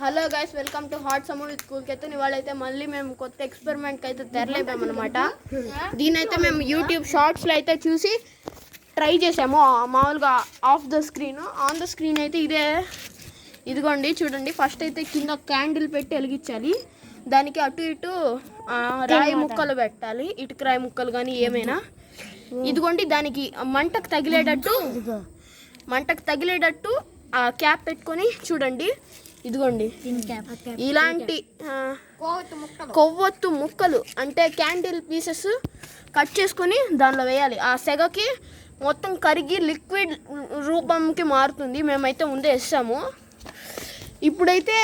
Hello guys, welcome to hot summer with cool Ketan. ఇవాళైతే మళ్ళీ మేము కొత్త ఎక్స్పెరిమెంట్కి అయితే తెరలేపామన్నమాట. దీనైతే మేము యూట్యూబ్ షార్ట్స్లో అయితే చూసి ట్రై చేసాము. మామూలుగా of the screen, on the screen అయితే ఇదిగోండి చూడండి. ఫస్ట్ అయితే కింద క్యాండిల్ పెట్టి వెలిగించాలి. దానికి అటు ఇటు రాయి ముక్కలు పెట్టాలి, ఇటుక రాయి ముక్కలు కానీ ఏమైనా. ఇదిగోండి దానికి మంటకు తగిలేటట్టు ఆ క్యాప్ పెట్టుకొని చూడండి. ఇదిగోండి ఇలాంటి కొవ్వొత్తు ముక్కలు అంటే క్యాండిల్ పీసెస్ కట్ చేసుకొని దానిలో వేయాలి. ఆ సెగకి మొత్తం కరిగి లిక్విడ్ రూపంకి మారుతుంది. మేమైతే ముందే వేసాము. ఇప్పుడైతే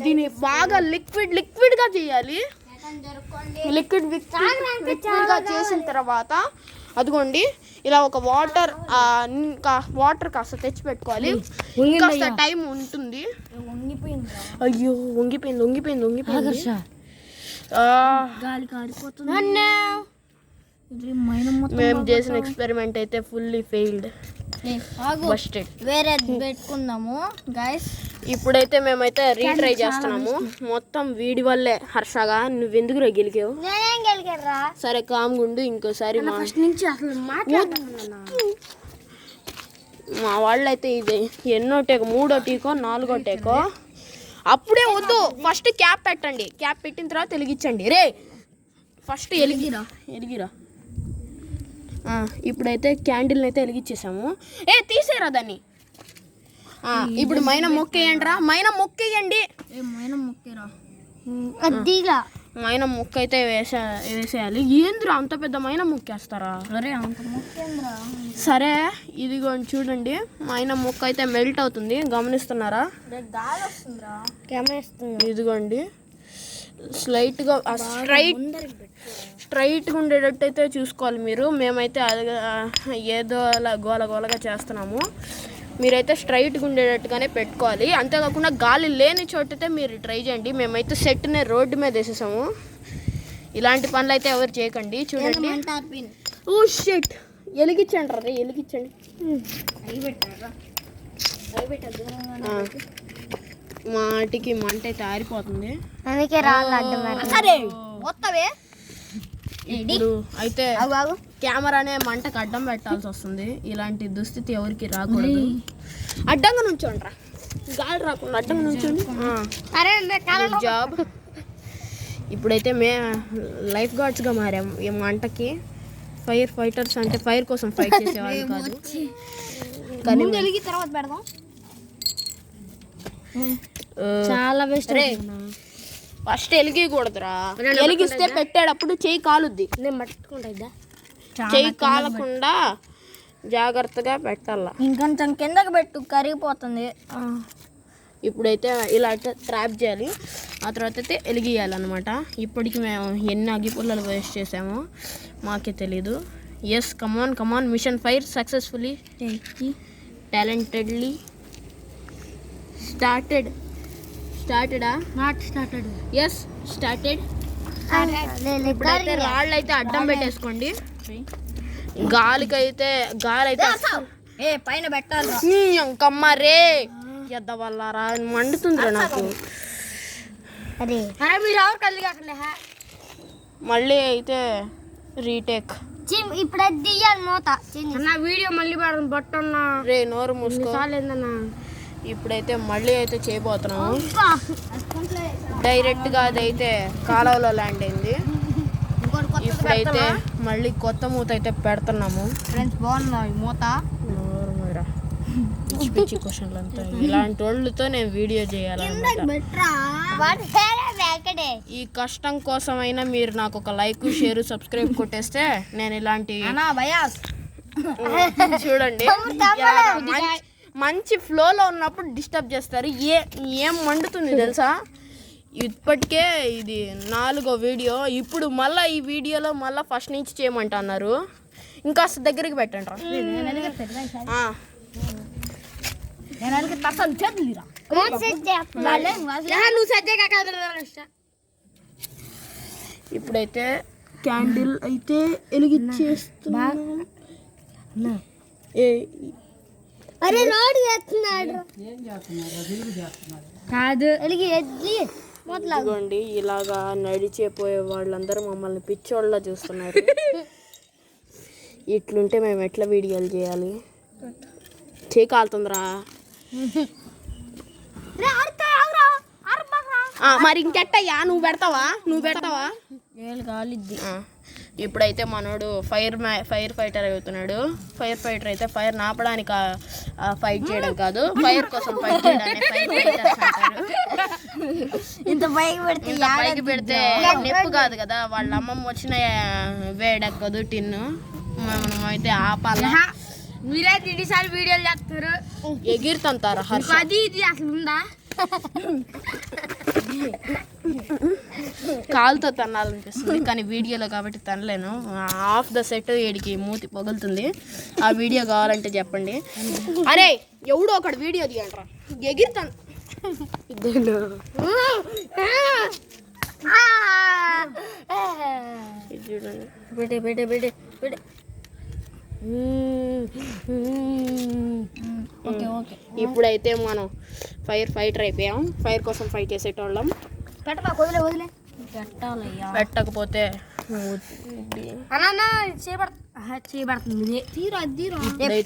దీన్ని బాగా లిక్విడ్గా చేయాలి. లిక్విడ్గా చేసిన తర్వాత అదిగోండి ఇలా ఒక వాటర్ కాస్త తెచ్చి పెట్టుకోవాలి. కాస్త టైం ఉంటుంది. అయ్యో వంగిపోయింది. మేము చేసిన ఎక్స్పెరిమెంట్ అయితే ఫుల్లీ ఫెయిల్డ్, బస్టెడ్. వేరే పెట్టుకుందాము గైస్. ఇప్పుడైతే మేమైతే రీట్రై చేస్తున్నాము. మొత్తం వీడి వల్లే. హర్షగా నువ్వెందుకు గెలికావు? సరే కామ్గుండు, ఇంకోసారి మా వాళ్ళైతే ఇది ఎన్నో టేకో, 3వ టీకో 4వ టేకో. అప్పుడే వద్దు, ఫస్ట్ క్యాప్ పెట్టండి. క్యాప్ పెట్టిన తర్వాత వెలిగించండి. రే ఫస్ట్ ఎలిగిరా. ఇప్పుడైతే క్యాండిల్ని అయితే వెలిగించేసాము. తీసేరా దాన్ని. ఇప్పుడు మైనం మొక్కేయండి. మైనం మొక్క అయితే వేసేయాలి. ఏంద్రా అంత పెద్ద మైనం మొక్కేస్తారా? సరే ఇదిగోండి చూడండి, మైనం మొక్క అయితే మెల్ట్ అవుతుంది. గమనిస్తున్నారా? ఇదిగోండి స్ట్రైట్గా ఉండేటట్టు అయితే చూసుకోవాలి మీరు. మేమైతే ఏదో అలా గోలగా చేస్తున్నాము. మీరైతే స్ట్రైట్గా ఉండేటట్టుగానే పెట్టుకోవాలి. అంతేకాకుండా గాలి లేని చోటైతే మీరు ట్రై చేయండి. మేమైతే సెట్ని రోడ్డు మీద వేసేసాము. ఇలాంటి పనులు అయితే ఎవరు చేయకండి. చూడండి. ఓ షిట్, వెలిగించండి. మాటికి మంట అయితే ఆరిపోతుంది. ఇప్పుడు అయితే కెమెరానే మంటకు అడ్డం పెట్టాల్సి వస్తుంది. ఇలాంటి దుస్థితి ఎవరికి రాకూడదు. అడ్డంగా నుంచోండ్రా, గాలి రాకుండా అడ్డంగా నుంచోండి. జాబ్. ఇప్పుడైతే లైఫ్ గార్డ్స్గా మారాము. ఈ మంటకి ఫైర్ ఫైటర్స్ అంటే ఫైర్ కోసం ఫైట్ చేసేవాళ్ళు కాదు. కానీ తర్వాత పెడదాం. చాలా బెస్ట్. ఫస్ట్ వెలిగకూడదురా. వెలిగిస్తే పెట్టేటప్పుడు చెయ్యి కాలుద్ది. చెయ్యి కాలకుండా జాగ్రత్తగా పెట్టాల. ఇంకొంచెం కిందకి పెట్టు, కరిగిపోతుంది. ఇప్పుడైతే ఇలా ట్రాప్ చేయాలి. ఆ తర్వాత అయితే వెలిగియాలన్నమాట. ఇప్పటికి మేము ఎన్ని అగ్గిపుల్లలు వేస్ట్ చేసామో మాకే తెలీదు. Yes, come on mission fire successfully talentedly started. Yes started. ఇప్పుడైతే రాళ్ళు అయితే అడ్డం పెట్టేసుకోండి. గాలి అయితే పైన పెట్టాలి. కమ్మరే ఎద్ద వల్ల మండుతుందిరా నాకు. మళ్ళీ అయితే రీటేక్. ఇప్పుడు మూత వీడియో మళ్ళీ పట్టన్నా. రే నోరు మూసుకోలేదన్నా. ఇప్పుడైతే మళ్ళీ అయితే చేయబోతున్నాము. డైరెక్ట్గా అదైతే కాలువలో ల్యాండ్ అయింది. ఇప్పుడైతే మళ్ళీ కొత్త మూత అయితే పెడుతున్నాము. బాగున్నాయి మూత. పిచ్చి క్వశ్చన్లు అంతా. ఇలాంటి వాళ్ళతో నేను వీడియో చేయాలన్నమాట. ఈ కష్టం కోసమైనా మీరు నాకు ఒక లైక్, షేర్, సబ్స్క్రైబ్ కొట్టేస్తే నేను ఇలాంటి చూడండి మంచి ఫ్లోలో ఉన్నప్పుడు డిస్టర్బ్ చేస్తారు. ఏం మండుతుంది తెలుసా? ఇప్పటికే ఇది 4వ వీడియో. ఇప్పుడు మళ్ళీ ఈ వీడియోలో మళ్ళీ ఫస్ట్ నుంచి చేయమంటున్నారు. ఇంకా దగ్గరికి పెట్టండి. ఇప్పుడైతే క్యాండిల్ అయితే వెలిగించేస్తున్నా. అరే రోడ్ చేస్తున్నాడు. కాదు ఎలిగి ఎద్ది ఇదిగోండి ఇలాగా నడిచేపోయే వాళ్ళందరూ మమ్మల్ని పిచ్చోళ్ళ చూస్తున్నారు. ఇట్లుంటే మేము ఎట్లా వీడియోలు చేయాలి? చేయి కాలుతుందిరా. మరి ఇంకెట్టయ్యా నువ్వు పెడతావా? కాలిద్ది. ఇప్పుడైతే మనోడు ఫైర్ ఫైటర్ అవుతున్నాడు. ఫైర్ ఫైటర్ అయితే ఫైర్ నాపడానికి ఫైట్ చేయడం కాదు, ఫైర్ కోసం ఫైట్ చేయడానికి ఫైర్ ఫైటర్స్ అంటారు. ఇంత పైకి పెడితే నొప్పి కాదు కదా, వాళ్ళ అమ్మమ్మ వచ్చిన వేడెక్కదు టిన్ను. మనం అయితే ఆపాల. మీరే 3 సార్లు వీడియోలు చేస్తారు, ఎగిరుతుంటారు. అది ఇది అసలు ఉందా? కాలుతో తన్నాలనిపిస్తుంది కానీ వీడియోలో కాబట్టి తనలేను. ఆఫ్ ద సెట్ వీడికి మూతి పగులుతుంది. ఆ వీడియో కావాలంటే చెప్పండి. అరే ఎవడో ఒకడు వీడియో తీయండి రా, ఎగిరుతాను. చూడండి ఇప్పుడైతే మనం ఫైర్ ఫైటర్ అయిపోయాం. ఫైర్ కోసం ఫైట్ చేసేటోళ్ళం. వదిలే పెట్టకపోతే చేయబడుతుంది.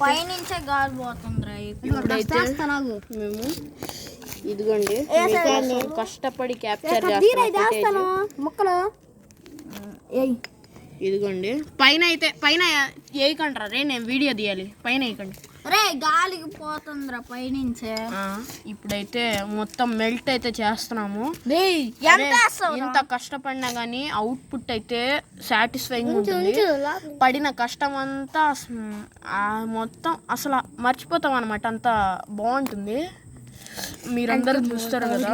పైనుంచే గాలి పోతుంది. ఇప్పుడైతే మేము ఇదిగోండి మీకోసం కష్టపడి క్యాప్చర్ చేస్తాను ముక్కలు. ఇదిగోండి పైన వేయకండి రే, నేను వీడియో తీయాలి. పైన వేయకండి రే, గాలికి పోతుందిరా పైనుంచే. ఇప్పుడైతే మొత్తం మెల్ట్ అయితే చేస్తున్నాము. ఎంత కష్టపడినా కానీ అవుట్పుట్ అయితే సాటిస్ఫైయింగ్ ఉంటుంది. పడిన కష్టం అంతా మొత్తం అసలు మర్చిపోతాం అనమాట, అంత బాగుంటుంది. మీరందరూ చూస్తారు కదా,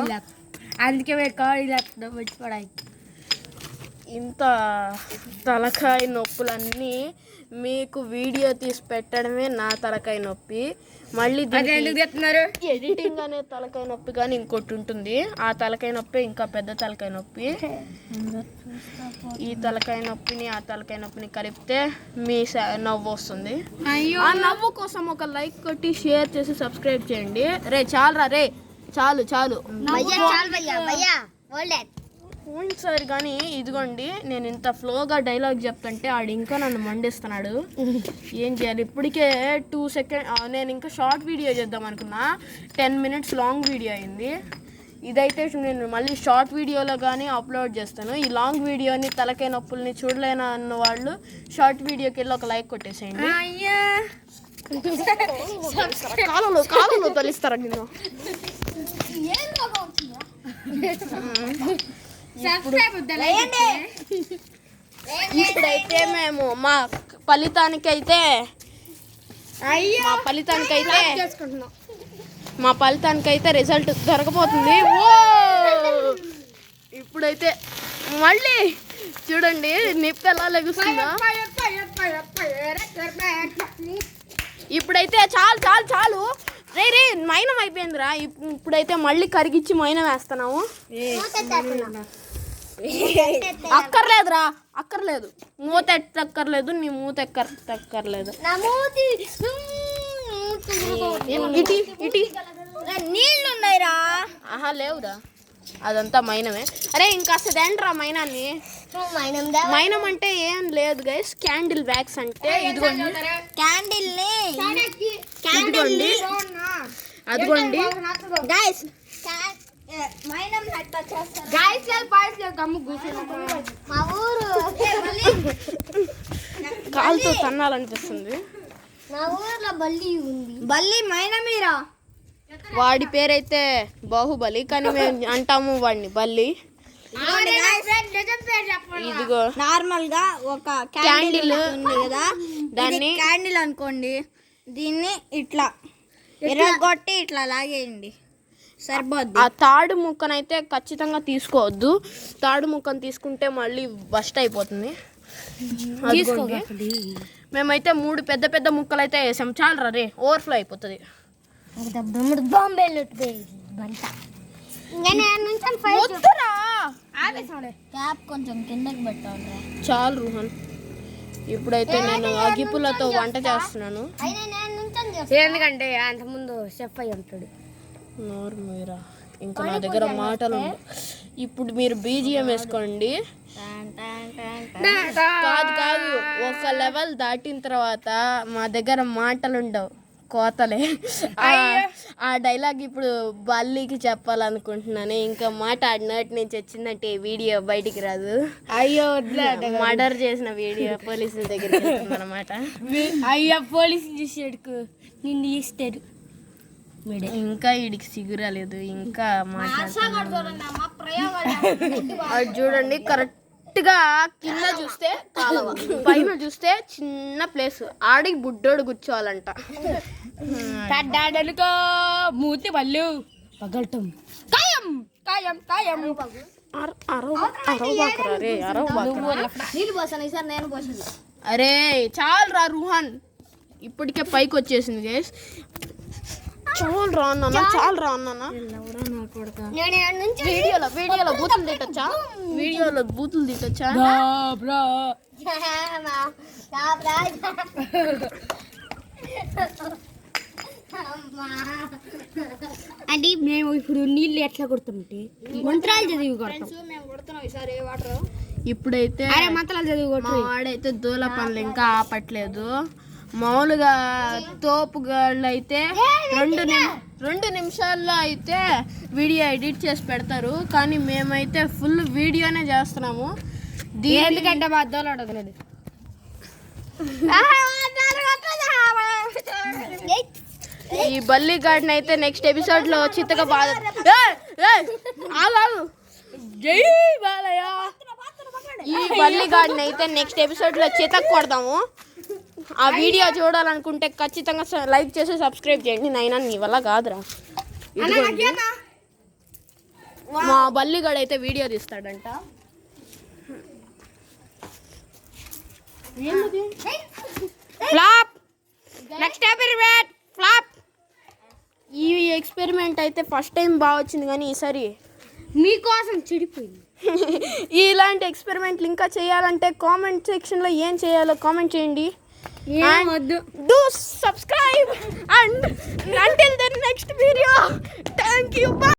అందుకే మర్చిపోడాయి. ఇంత తలకాయ నొప్పులన్నీ మీకు వీడియో తీసి పెట్టడమే నా తలకాయ నొప్పి. మళ్ళీ ఎడిటింగ్ అనే తలకాయ నొప్పి కానీ ఇంకోటి ఉంటుంది. ఆ తలకాయ నొప్పి ఇంకా పెద్ద తలకాయ నొప్పి. ఈ తలకాయ నొప్పిని ఆ తలకాయ నొప్పిని కలిపితే మీ నవ్వు వస్తుంది. ఆ నవ్వు కోసం ఒక లైక్ కొట్టి షేర్ చేసి సబ్స్క్రైబ్ చేయండి. రే చాలురా రే, చాలు సార్. కానీ ఇదిగోండి నేను ఇంత ఫ్లోగా డైలాగ్ చెప్తుంటే ఆడు ఇంకా నన్ను మండిస్తున్నాడు. ఏం చేయాలి? ఇప్పటికే 2 సెకండ్. నేను ఇంకా షార్ట్ వీడియో చేద్దాం అనుకున్నా, 10 minutes లాంగ్ వీడియో అయింది. ఇదైతే నేను మళ్ళీ షార్ట్ వీడియోలో కానీ అప్లోడ్ చేస్తాను. ఈ లాంగ్ వీడియోని తలకాయ నొప్పుల్ని చూడలేను అన్న వాళ్ళు షార్ట్ వీడియోకి వెళ్ళి ఒక లైక్ కొట్టేసేయండి. కాలంలో తలిస్తారా నిన్ను? ఇప్పుడైతే మేము మా ఫలితానికైతే రిజల్ట్ దొరకపోతుంది. ఇప్పుడైతే మళ్ళీ చూడండి నిప్పు ఎలా లెగుస్తుందా. ఇప్పుడైతే చాలు రే మైనం అయిపోయిందిరా. ఇప్పుడైతే మళ్ళీ కరిగిచ్చి మైనం వేస్తున్నాము. అక్కర్లేదు మూత ఎక్కర్లేదు, నీ మూత ఎక్కర్లేదు. ఇటీ నీళ్ళు ఉన్నాయిరా. ఆహా లేవురా, అదంతా మైనమే. అరే ఇంకా ఏంట్రా మైనాన్ని? మైనం అంటే ఏం లేదు గైస్, క్యాండిల్ వ్యాక్స్ అంటే ఇదిగోండి అదిగోండి గైస్. కాలుతో తన్నాలనిపిస్తుంది. బల్లి మైనమీరా. వాడి పేరైతే బాహుబలి కానీ మేము అంటాము వాడిని బల్లి. ఇదిగో నార్మల్ గా ఒక క్యాండిల్ ఉంది కదా, దాన్ని క్యాండిల్ అనుకోండి. దీన్ని ఇట్లా ఎర్రగొట్టి ఇట్లా లాగేయండి, సరిపోద్ది. ఆ తాడు ముక్కనైతే ఖచ్చితంగా తీసుకోవద్దు. తాడు ముక్కను తీసుకుంటే మళ్ళీ బస్ట్ అయిపోతుంది. మేమైతే 3 పెద్ద ముక్కలు అయితే వేసాం. చాలు రే, ఓవర్ఫ్లో అయిపోతుంది. కొంచెం కిందకి పెట్టాలి. చాలు రుహన్. ఇప్పుడైతే నేను అగిపులతో వంట చేస్తున్నాను. ఎందుకంటే అంతకుముందు షెఫ్ అయ్యి ఉంటాడు. నోరు మీరా ఇంకా నా దగ్గర మాటలు ఉండవు. ఇప్పుడు మీరు బీజిఎం వేసుకోండి. కాదు ఒక లెవెల్ దాటిన తర్వాత మా దగ్గర మాటలు ఉండవు, కోతలే. ఆ డైలాగ్ ఇప్పుడు బల్లికి చెప్పాలనుకుంటున్నాను. ఇంకా మాట ఆడినట్టు నుంచి వచ్చిందంటే వీడియో బయటికి రాదు. అయ్యో మర్డర్ చేసిన వీడియో పోలీసుల దగ్గర అనమాట. అయ్యో పోలీసులు చూసాడుకు నిన్ను ఇస్తాడు. ఇంకా వీడికి సిగురాలేదు, ఇంకా అది చూడండి. కరెక్ట్ గా కింద చూస్తే కాలువ, పైన చూస్తే చిన్న ప్లేస్. ఆడికి బుడ్డోడు కూర్చోవాలంట. పెద్దాడనుకో మూతి పళ్ళు పగలటం ఖాయం ఖాయం ఖాయం. అరే చాలు రా రుహాన్, ఇప్పటికే పైకి వచ్చేసింది గైస్. చాలు రా అన్న, చాలు రా అన్న. వీడియోలో బూతులు తిట్టొచ్చా? వీడియోలో బూతులు తిట్టొచ్చా? అంటే మేము ఇప్పుడు నీళ్ళు ఎట్లా కొడుతుంటే మంత్రాలు చదివి కొడతాం. ఇప్పుడైతే మంత్రాలు చదివి మా వాడైతే దూల పనులు ఇంకా ఆపట్లేదు. మామూలుగా తోపుగాళ్ళు అయితే 2 నిమిషాల్లో అయితే వీడియో ఎడిట్ చేసి పెడతారు, కానీ మేమైతే ఫుల్ వీడియోనే చేస్తున్నాము. ఎందుకంటే మా దోలాడదు. ఈ బల్లి గార్డెన్ అయితే నెక్స్ట్ ఎపిసోడ్ లో చిత్తగా బాధ. జై బాలయ్య. ఈ బల్లి గార్డెన్ అయితే నెక్స్ట్ ఎపిసోడ్ లో చితక్ కొడదాము. ఆ వీడియో చూడాలనుకుంటే ఖచ్చితంగా లైక్ చేసి సబ్స్క్రైబ్ చేయండి. నైనా నీ వల్ల కాదురా. మా బల్లిగాడు అయితే వీడియో తీస్తాడంట. ఫ్లాప్. Next experiment flop. ఈ ఎక్స్పెరిమెంట్ అయితే ఫస్ట్ టైం బాగా వచ్చింది, కానీ ఈసారి మీకోసం చెడిపోయింది. ఇలాంటి ఎక్స్పెరిమెంట్లు ఇంకా చేయాలంటే కామెంట్ సెక్షన్లో ఏం చేయాలో కామెంట్ చేయండి. Do subscribe and until the next video, thank you. Bye.